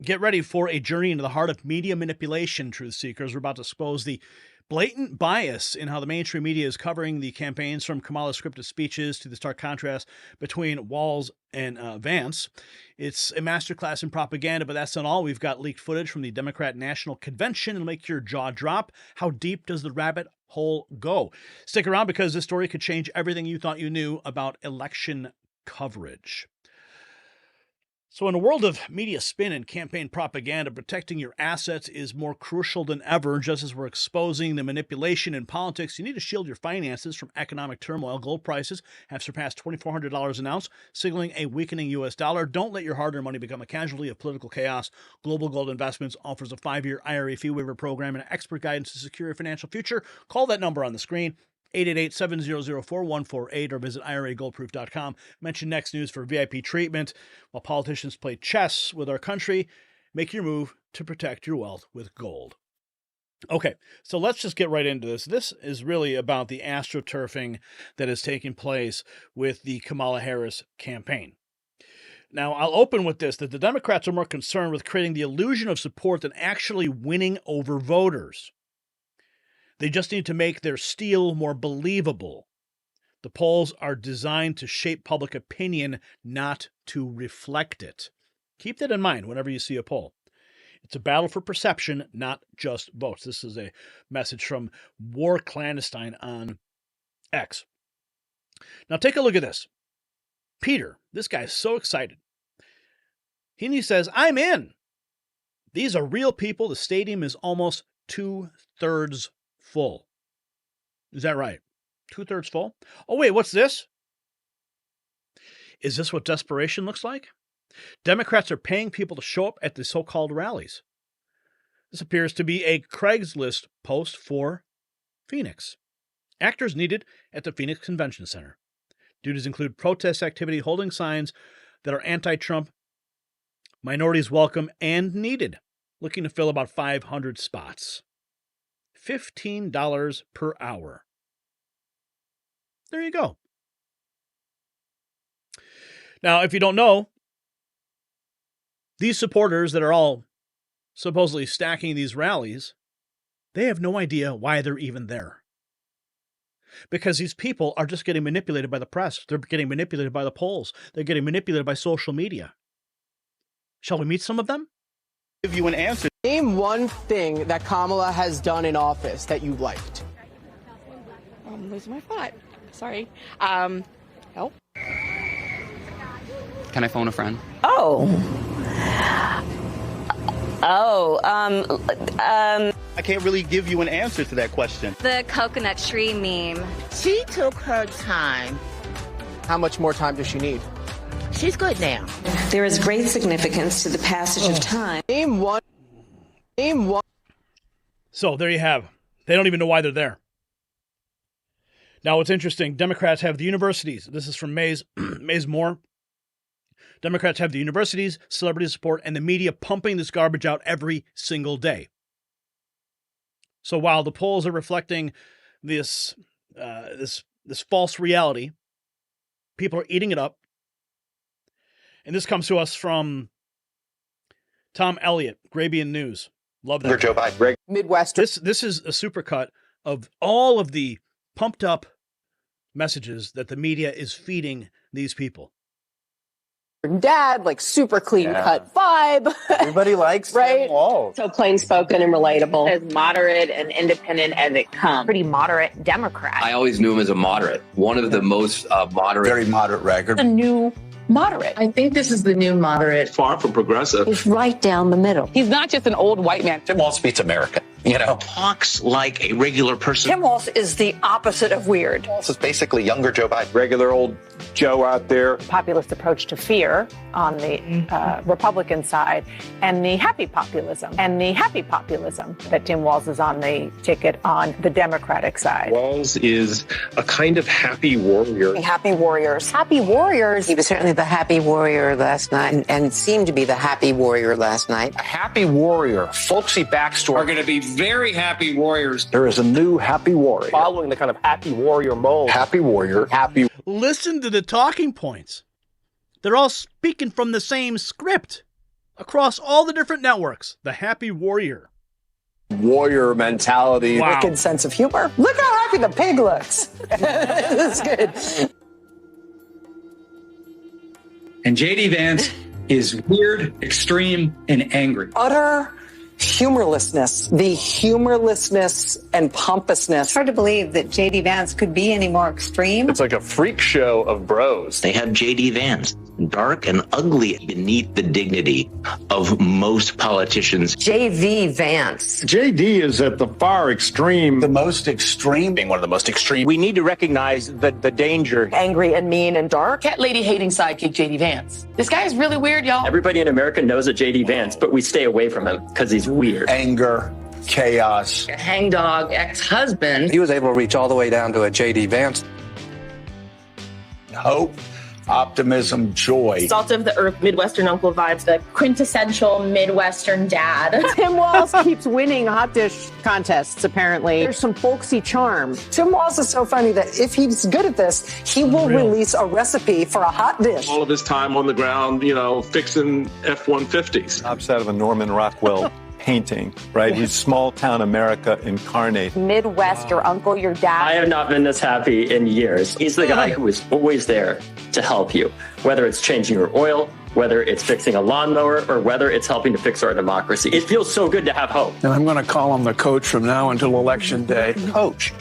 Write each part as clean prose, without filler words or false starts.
Get ready for a journey into the heart of media manipulation, truth seekers. We're about to expose the blatant bias in how the mainstream media is covering the campaigns, from Kamala's scripted speeches to the stark contrast between Walz and Vance. It's a masterclass in propaganda, but that's not all. We've got leaked footage from the Democrat National Convention. It'll make your jaw drop. How deep does the rabbit hole go? Stick around, because this story could change everything you thought you knew about election coverage. So in a world of media spin and campaign propaganda, protecting your assets is more crucial than ever. Just as we're exposing the manipulation in politics, you need to shield your finances from economic turmoil. Gold prices have surpassed $2,400 an ounce, signaling a weakening U.S. dollar. Don't let your hard-earned money become a casualty of political chaos. Global Gold Investments offers a 5-year IRA fee waiver program and expert guidance to secure your financial future. Call that number on the screen, 888-700-4148, or visit IRAGoldproof.com. Mention Next News for VIP treatment. While politicians play chess with our country, make your move to protect your wealth with gold. Okay, so let's just get right into this. This is really about the astroturfing that is taking place with the Kamala Harris campaign. Now, I'll open with this, that the Democrats are more concerned with creating the illusion of support than actually winning over voters. They just need to make their steal more believable. The polls are designed to shape public opinion, not to reflect it. Keep that in mind whenever you see a poll. It's a battle for perception, not just votes. This is a message from War Clandestine on X. Now take a look at this. Peter, this guy's so excited. He says, "I'm in. These are real people. The stadium is almost 2/3 full." Is that right? 2/3 full? Oh, wait, what's this? Is this what desperation looks like? Democrats are paying people to show up at the so-called rallies. This appears to be a Craigslist post for Phoenix. Actors needed at the Phoenix Convention Center. Duties include protest activity, holding signs that are anti-Trump, minorities welcome and needed, looking to fill about 500 spots. $15 per hour. There you go. Now, if you don't know, these supporters that are all supposedly stacking these rallies, they have no idea why they're even there. Because these people are just getting manipulated by the press. They're getting manipulated by the polls. They're getting manipulated by social media. Shall we meet some of them? Give you an answer. Name one thing that Kamala has done in office that you liked. I'm losing my thought. Sorry. Help. Can I phone a friend? I can't really give you an answer to that question. The coconut tree meme. She took her time. How much more time does she need? She's good now. There is great significance to the passage of time. Name one. So there you have. They don't even know why they're there. Now, what's interesting, Democrats have the universities. This is from Mays Moore. Democrats have the universities, celebrity support, and the media pumping this garbage out every single day. So while the polls are reflecting this false reality, people are eating it up. And this comes to us from Tom Elliott, Grabian News. Love that. Joe Biden. Midwestern. This is a supercut of all of the pumped up messages that the media is feeding these people. Dad, like super clean cut vibe. Everybody likes right? Walz. So plain spoken and relatable. As moderate and independent as it comes. Pretty moderate Democrat. I always knew him as a moderate. One of the most moderate. Very moderate record. A new moderate. I think this is the new moderate. Far from progressive. He's right down the middle. He's not just an old white man. Tim Walz speaks American. You know, Talks like a regular person. Tim Walz is the opposite of weird. Walz is basically younger Joe Biden. Regular old Joe out there. Populist approach to fear on the Republican side, and the happy populism that Tim Walz is on the ticket on the Democratic side. Walz is a kind of happy warrior. Happy warriors. Happy warriors. He was certainly the happy warrior last night and seemed to be the happy warrior last night. A happy warrior, folksy backstory. Are going to be very happy warriors. There is a new happy warrior. Following the kind of happy warrior mold. Happy warrior. Happy. Listen to the talking points. They're all speaking from the same script. across all the different networks. The Happy Warrior. Warrior mentality. Wow. Wicked sense of humor. Look how happy the pig looks. That's good. And J.D. Vance is weird, extreme, and angry. Utter humorlessness. The humorlessness and pompousness. It's hard to believe that J.D. Vance could be any more extreme. It's like a freak show of bros. They have J.D. Vance, dark and ugly beneath the dignity of most politicians. J.V. Vance. J.D. is at the far extreme. The most extreme. Being one of the most extreme. We need to recognize the danger. Angry and mean and dark. Cat lady hating sidekick J.D. Vance. This guy is really weird, y'all. Everybody in America knows a J.D. Vance, but we stay away from him because he's weird. Anger, chaos. A hangdog ex-husband. He was able to reach all the way down to a J.D. Vance. Hope, optimism, joy. Salt of the earth, Midwestern uncle vibes, the quintessential Midwestern dad. Tim Walz keeps winning hot dish contests, apparently. There's some folksy charm. Tim Walz is so funny that if he's good at this, he will release a recipe for a hot dish. All of his time on the ground, fixing F-150s. Pops out of a Norman Rockwell painting, right? He's small town America incarnate. Midwest, your uncle, your dad. I have not been this happy in years. He's the guy who is always there to help you, whether it's changing your oil, whether it's fixing a lawnmower, or whether it's helping to fix our democracy. It feels so good to have hope. And I'm going to call him the coach from now until Election Day. Coach.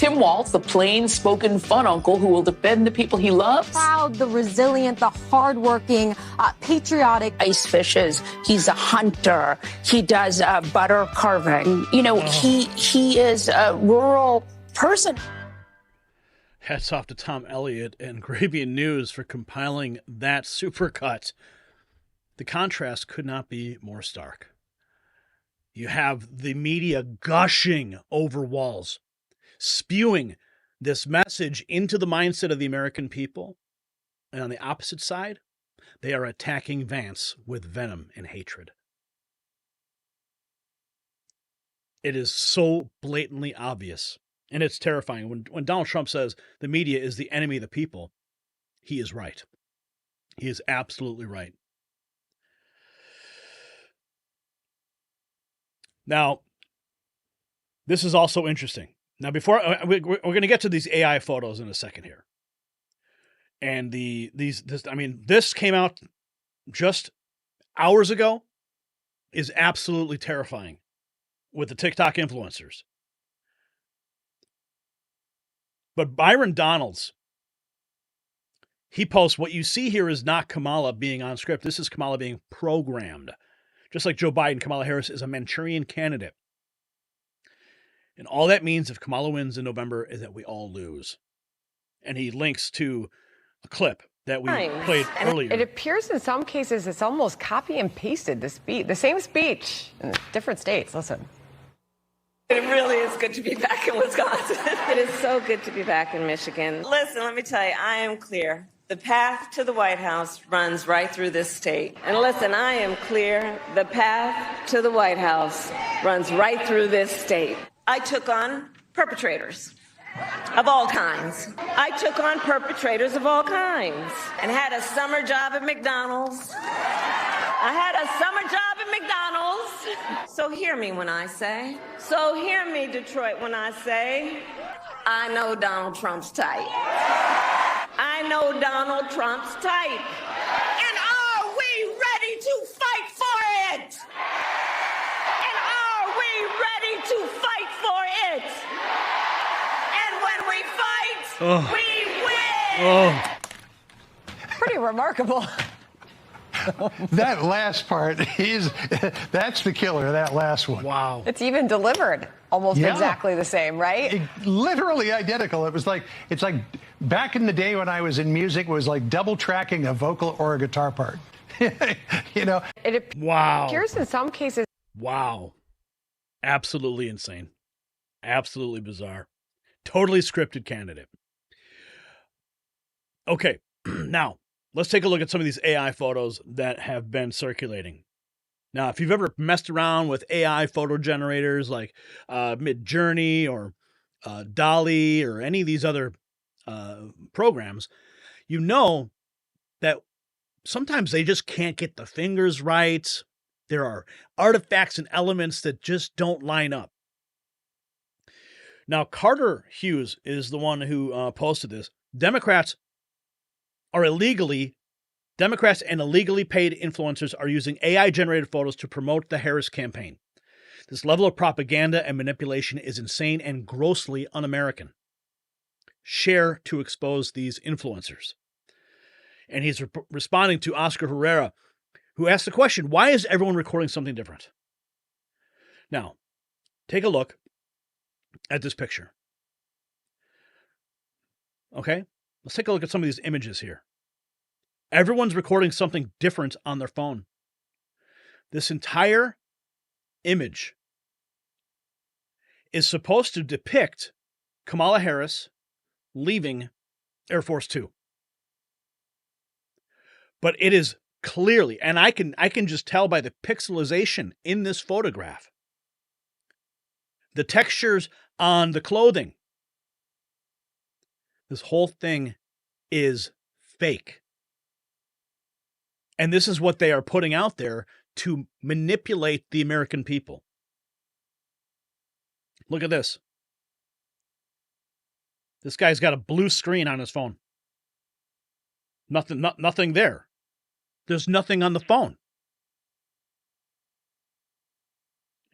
Tim Walz, the plain-spoken fun uncle who will defend the people he loves. Proud, the resilient, the hardworking, patriotic. Ice fishes. He's a hunter. He does butter carving. He is a rural person. Hats off to Tom Elliott and Arabian News for compiling that supercut. The contrast could not be more stark. You have the media gushing over Walz, spewing this message into the mindset of the American people. And on the opposite side, they are attacking Vance with venom and hatred. It is so blatantly obvious, and it's terrifying. When Donald Trump says the media is the enemy of the people, he is right. He is absolutely right. Now, this is also interesting. Now, before we're going to get to these AI photos in a second here, and this came out just hours ago, is absolutely terrifying with the TikTok influencers. But Byron Donalds, he posts, what you see here is not Kamala being on script. This is Kamala being programmed. Just like Joe Biden, Kamala Harris is a Manchurian candidate. And all that means if Kamala wins in November is that we all lose. And he links to a clip that we played earlier. It appears in some cases it's almost copy and pasted the same speech in different states. Listen. It really is good to be back in Wisconsin. It is so good to be back in Michigan. Listen, let me tell you, I am clear. The path to the White House runs right through this state. And listen, I am clear. The path to the White House runs right through this state. I took on perpetrators of all kinds. I took on perpetrators of all kinds and had a summer job at McDonald's. I had a summer job at McDonald's. So hear me when I say, so hear me, Detroit, when I say, I know Donald Trump's type. I know Donald Trump's type. And are we ready to fight for it? And are we ready to fight for it? And when we fight, we win! Pretty remarkable. That last part that's the killer, that last one. Wow. It's even delivered almost exactly the same, right? Literally identical. It's like back in the day when I was in music, it was like double tracking a vocal or a guitar part. It appears in some cases. Wow. Absolutely insane. Absolutely bizarre. Totally scripted candidate. Okay, now let's take a look at some of these AI photos that have been circulating. Now, if you've ever messed around with AI photo generators like Midjourney or DALL-E or any of these other programs, you know that sometimes they just can't get the fingers right. There are artifacts and elements that just don't line up. Now, Carter Hughes is the one who posted this. Democrats and illegally paid influencers are using AI-generated photos to promote the Harris campaign. This level of propaganda and manipulation is insane and grossly un-American. Share to expose these influencers. And he's responding to Oscar Herrera, who asked the question, why is everyone recording something different? Now, take a look at this picture. Okay? Let's take a look at some of these images here. Everyone's recording something different on their phone. This entire image is supposed to depict Kamala Harris leaving Air Force Two. But it is clearly, and I can just tell by the pixelization in this photograph, the textures on the clothing, this whole thing is fake. And this is what they are putting out there to manipulate the American people. Look at this. This guy's got a blue screen on his phone. Nothing there. There's nothing on the phone.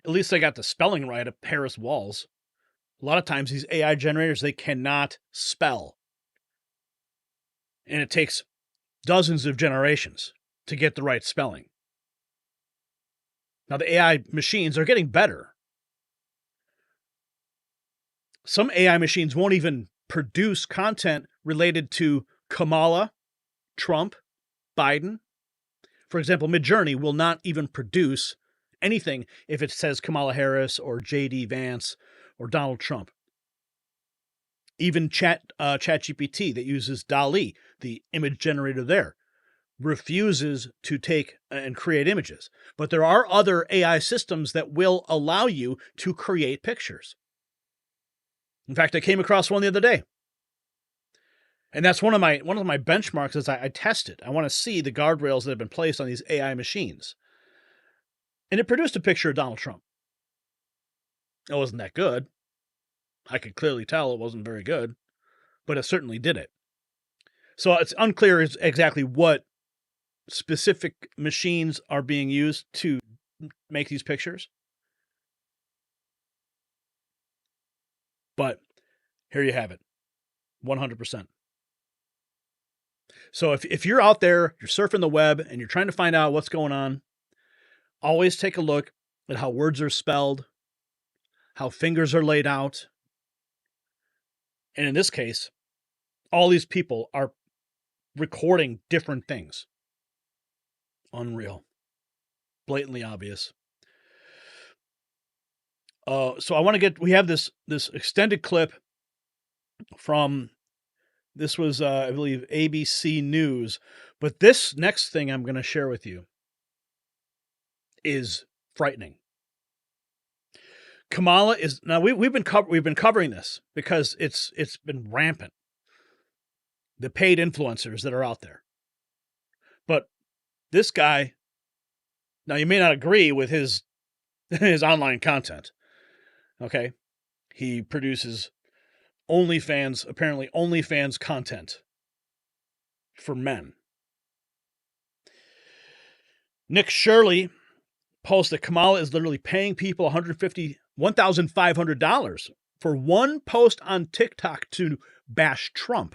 At least they got the spelling right at Harris Walls. A lot of times these AI generators, they cannot spell. And it takes dozens of generations to get the right spelling. Now the AI machines are getting better. Some AI machines won't even produce content related to Kamala, Trump, Biden. For example, Midjourney will not even produce anything if it says Kamala Harris or J.D. Vance or Donald Trump. Even ChatGPT that uses DALL-E, the image generator there, refuses to take and create images. But there are other AI systems that will allow you to create pictures. In fact, I came across one the other day. And that's one of my benchmarks as I test it. I want to see the guardrails that have been placed on these AI machines. And it produced a picture of Donald Trump. It wasn't that good. I could clearly tell it wasn't very good, but it certainly did it. So it's unclear exactly what specific machines are being used to make these pictures. But here you have it. 100%. So if you're out there, you're surfing the web, and you're trying to find out what's going on, always take a look at how words are spelled, how fingers are laid out. And in this case, all these people are recording different things. Unreal. Blatantly obvious. So we have this extended clip from, this was, I believe, ABC News. But this next thing I'm going to share with you is frightening. Kamala is, now we've been covering this because it's been rampant. The paid influencers that are out there. But this guy, now you may not agree with his online content. Okay? He produces apparently OnlyFans content for men. Nick Shirley posts that Kamala is literally paying people $1,500 for one post on TikTok to bash Trump.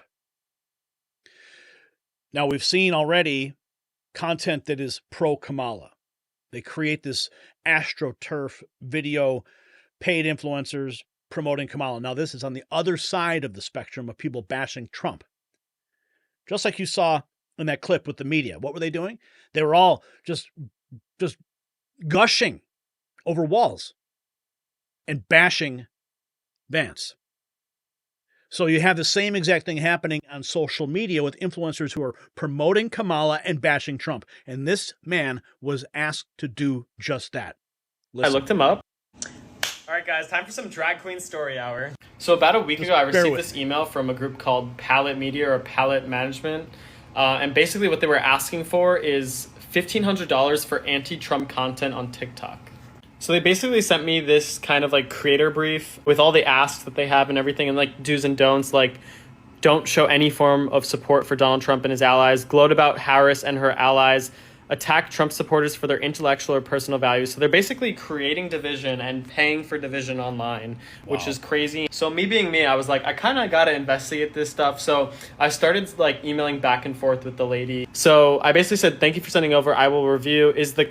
Now, we've seen already content that is pro-Kamala. They create this AstroTurf video, paid influencers promoting Kamala. Now, this is on the other side of the spectrum of people bashing Trump. Just like you saw in that clip with the media. What were they doing? They were all just gushing over Walz and bashing Vance. So you have the same exact thing happening on social media with influencers who are promoting Kamala and bashing Trump. And this man was asked to do just that. Listen. I looked him up. All right, guys, time for some drag queen story hour. So about a week ago, I received this email from a group called Palette Media or Palette Management. And basically what they were asking for is $1,500 for anti-Trump content on TikTok. So they basically sent me this kind of like creator brief with all the asks that they have and everything, and like do's and don'ts, like don't show any form of support for Donald Trump and his allies, gloat about Harris and her allies, attack Trump supporters for their intellectual or personal values. So they're basically creating division and paying for division online, which is crazy. So me being me, I was like, I kind of got to investigate this stuff. So I started like emailing back and forth with the lady. So I basically said, thank you for sending over. I will review. Is this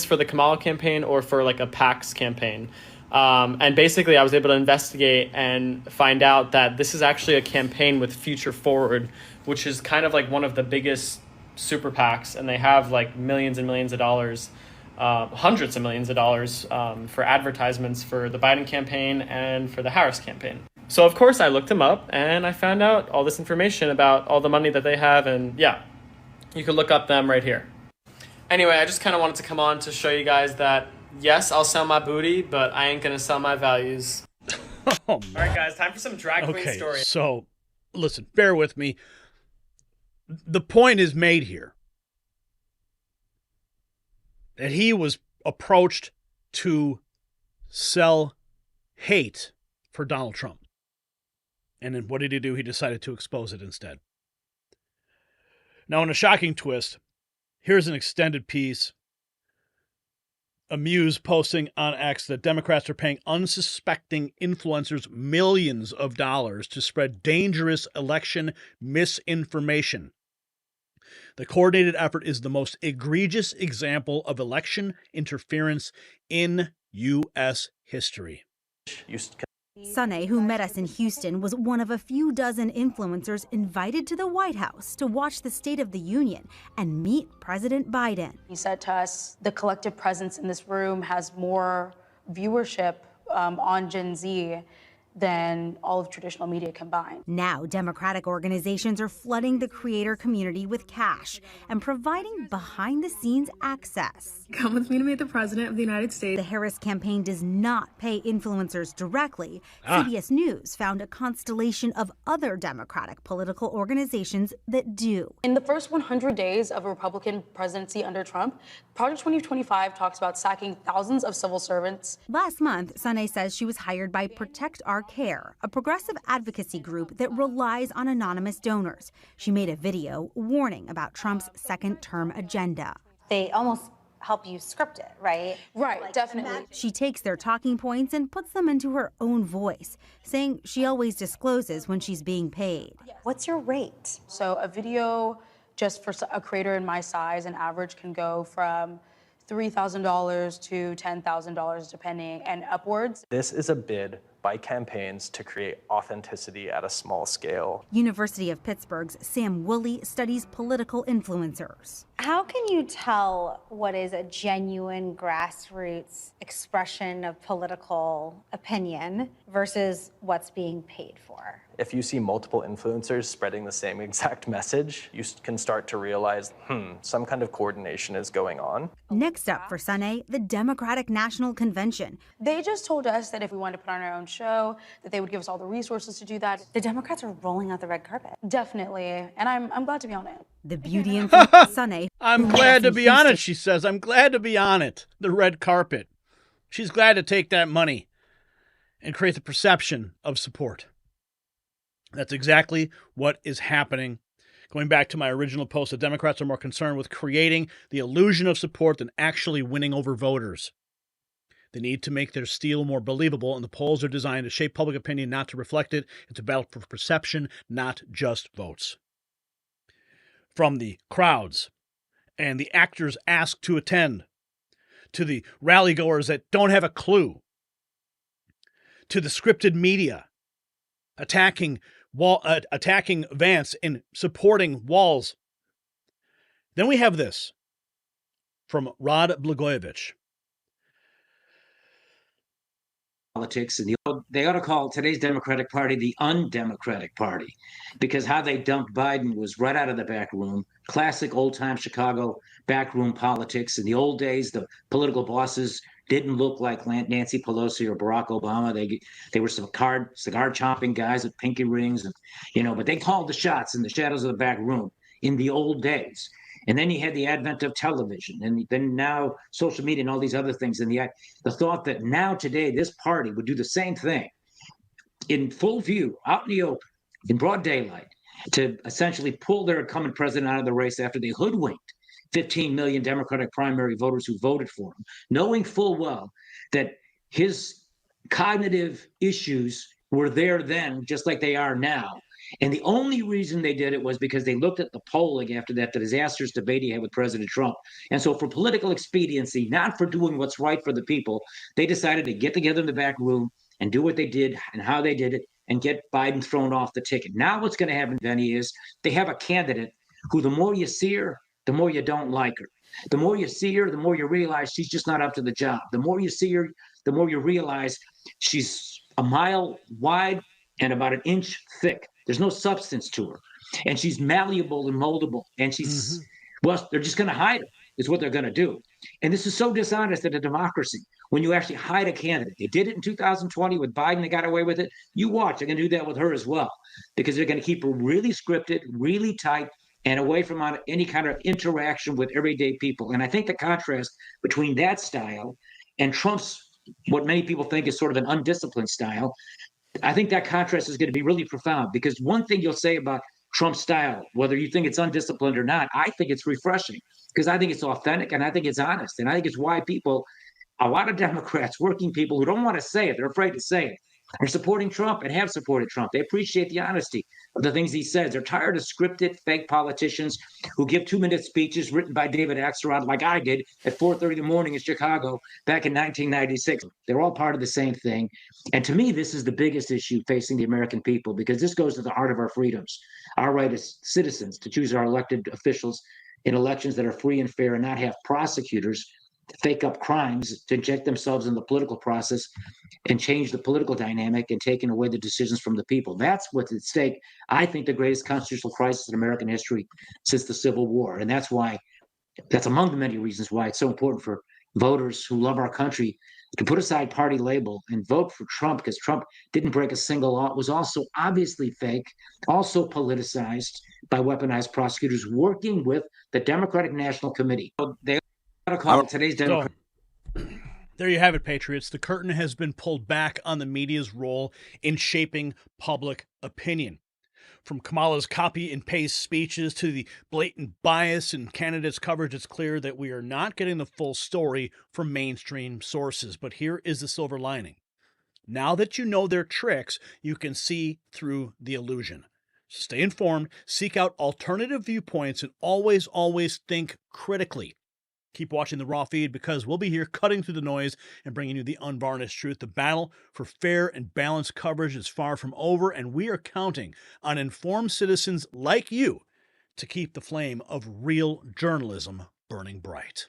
for the Kamala campaign or for like a PAC's campaign? And basically I was able to investigate and find out that this is actually a campaign with Future Forward, which is kind of like one of the biggest super PACs, and they have like millions and millions of dollars, hundreds of millions of dollars for advertisements for the Biden campaign and for the Harris campaign. So of course I looked them up and I found out all this information about all the money that they have, and yeah, you can look up them right here. Anyway, I just kind of wanted to come on to show you guys that yes, I'll sell my booty, but I ain't gonna sell my values. All right, guys, time for some drag queen stories. So listen, bear with me. The point is made here that he was approached to sell hate for Donald Trump. And then what did he do? He decided to expose it instead. Now, in a shocking twist, here's an extended piece. A Muse posting on X that Democrats are paying unsuspecting influencers millions of dollars to spread dangerous election misinformation. The coordinated effort is the most egregious example of election interference in U.S. history. Sunny, who met us in Houston, was one of a few dozen influencers invited to the White House to watch the State of the Union and meet President Biden. He said to us, the collective presence in this room has more viewership on Gen Z than all of traditional media combined. Now, Democratic organizations are flooding the creator community with cash and providing behind-the-scenes access. Come with me to meet the President of the United States. The Harris campaign does not pay influencers directly. CBS News found a constellation of other Democratic political organizations that do. In the first 100 days of a Republican presidency under Trump, Project 2025 talks about sacking thousands of civil servants. Last month, Sunny says she was hired by Protect Our Care, a progressive advocacy group that relies on anonymous donors. She made a video warning about Trump's second-term agenda. They almost help you script it, right? Right, like, definitely. She takes their talking points and puts them into her own voice, saying she always discloses when she's being paid. What's your rate? So a video just for a creator in my size, an average can go from $3,000 to $10,000 depending, and upwards. This is a bid by campaigns to create authenticity at a small scale. University of Pittsburgh's Sam Woolley studies political influencers. How can you tell what is a genuine grassroots expression of political opinion versus what's being paid for? If you see multiple influencers spreading the same exact message, you can start to realize, some kind of coordination is going on. Next up for Sunny, the Democratic National Convention. They just told us that if we wanted to put on our own show, that they would give us all the resources to do that. The Democrats are rolling out the red carpet. Definitely, and I'm glad to be on it. The beauty influencer Sunny. I'm glad to be on it, she says. I'm glad to be on it. The red carpet. She's glad to take that money and create the perception of support. That's exactly what is happening. Going back to my original post, the Democrats are more concerned with creating the illusion of support than actually winning over voters. They need to make their steal more believable, and the polls are designed to shape public opinion, not to reflect it. It's a battle for perception, not just votes. From the crowds and the actors asked to attend, to the rally goers that don't have a clue, to the scripted media attacking Vance and supporting Walz. Then we have this from Rod Blagojevich. Politics, and they ought to call today's Democratic Party the undemocratic party, because how they dumped Biden was right out of the back room. Classic old-time Chicago backroom politics. In the old days, the political bosses didn't look like Nancy Pelosi or Barack Obama. They were some cigar chomping guys with pinky rings, and but they called the shots in the shadows of the back room. in the old days. And then you had the advent of television, and then now social media and all these other things. And the thought that now today this party would do the same thing in full view, out in the open, in broad daylight, to essentially pull their incumbent president out of the race after they hoodwinked 15 million Democratic primary voters who voted for him, knowing full well that his cognitive issues were there then, just like they are now. And the only reason they did it was because they looked at the polling after that, the disastrous debate he had with President Trump. And so for political expediency, not for doing what's right for the people, they decided to get together in the back room and do what they did and how they did it and get Biden thrown off the ticket. Now what's going to happen, Benny, is they have a candidate who the more you see her, the more you don't like her. The more you see her, the more you realize she's just not up to the job. The more you see her, the more you realize she's a mile wide and about an inch thick. There's no substance to her. And she's malleable and moldable. And she's, well, they're just going to hide her, is what they're going to do. And this is so dishonest in a democracy when you actually hide a candidate. They did it in 2020 with Biden. They got away with it. You watch. They're going to do that with her as well, because they're going to keep her really scripted, really tight, and away from any kind of interaction with everyday people. And I think the contrast between that style and Trump's, what many people think is sort of an undisciplined style, I think that contrast is going to be really profound, because one thing you'll say about Trump's style, whether you think it's undisciplined or not, I think it's refreshing, because I think it's authentic and I think it's honest. And I think it's why people, a lot of Democrats, working people who don't want to say it, they're afraid to say it, are supporting Trump and have supported Trump. They appreciate the honesty of the things he says. They're tired of scripted, fake politicians who give 2-minute speeches written by David Axelrod, like I did at 4:30 in the morning in Chicago back in 1996. They're all part of the same thing. And to me, this is the biggest issue facing the American people, because this goes to the heart of our freedoms, our right as citizens to choose our elected officials in elections that are free and fair, and not have prosecutors fake up crimes to inject themselves in the political process and change the political dynamic and taking away the decisions from the people. That's what's at stake. I think the greatest constitutional crisis in American history since the Civil War. And that's among the many reasons why it's so important for voters who love our country to put aside party label and vote for Trump, because Trump didn't break a single law. It was also obviously fake, also politicized by weaponized prosecutors working with the Democratic National Committee. They call today's Democrat. There you have it, Patriots. The curtain has been pulled back on the media's role in shaping public opinion. From Kamala's copy and paste speeches to the blatant bias in candidates' coverage, it's clear that we are not getting the full story from mainstream sources. But here is the silver lining. Now that you know their tricks, you can see through the illusion. Stay informed, seek out alternative viewpoints, and always think critically. Keep watching the Raw feed, because we'll be here cutting through the noise and bringing you the unvarnished truth. The battle for fair and balanced coverage is far from over, and we are counting on informed citizens like you to keep the flame of real journalism burning bright.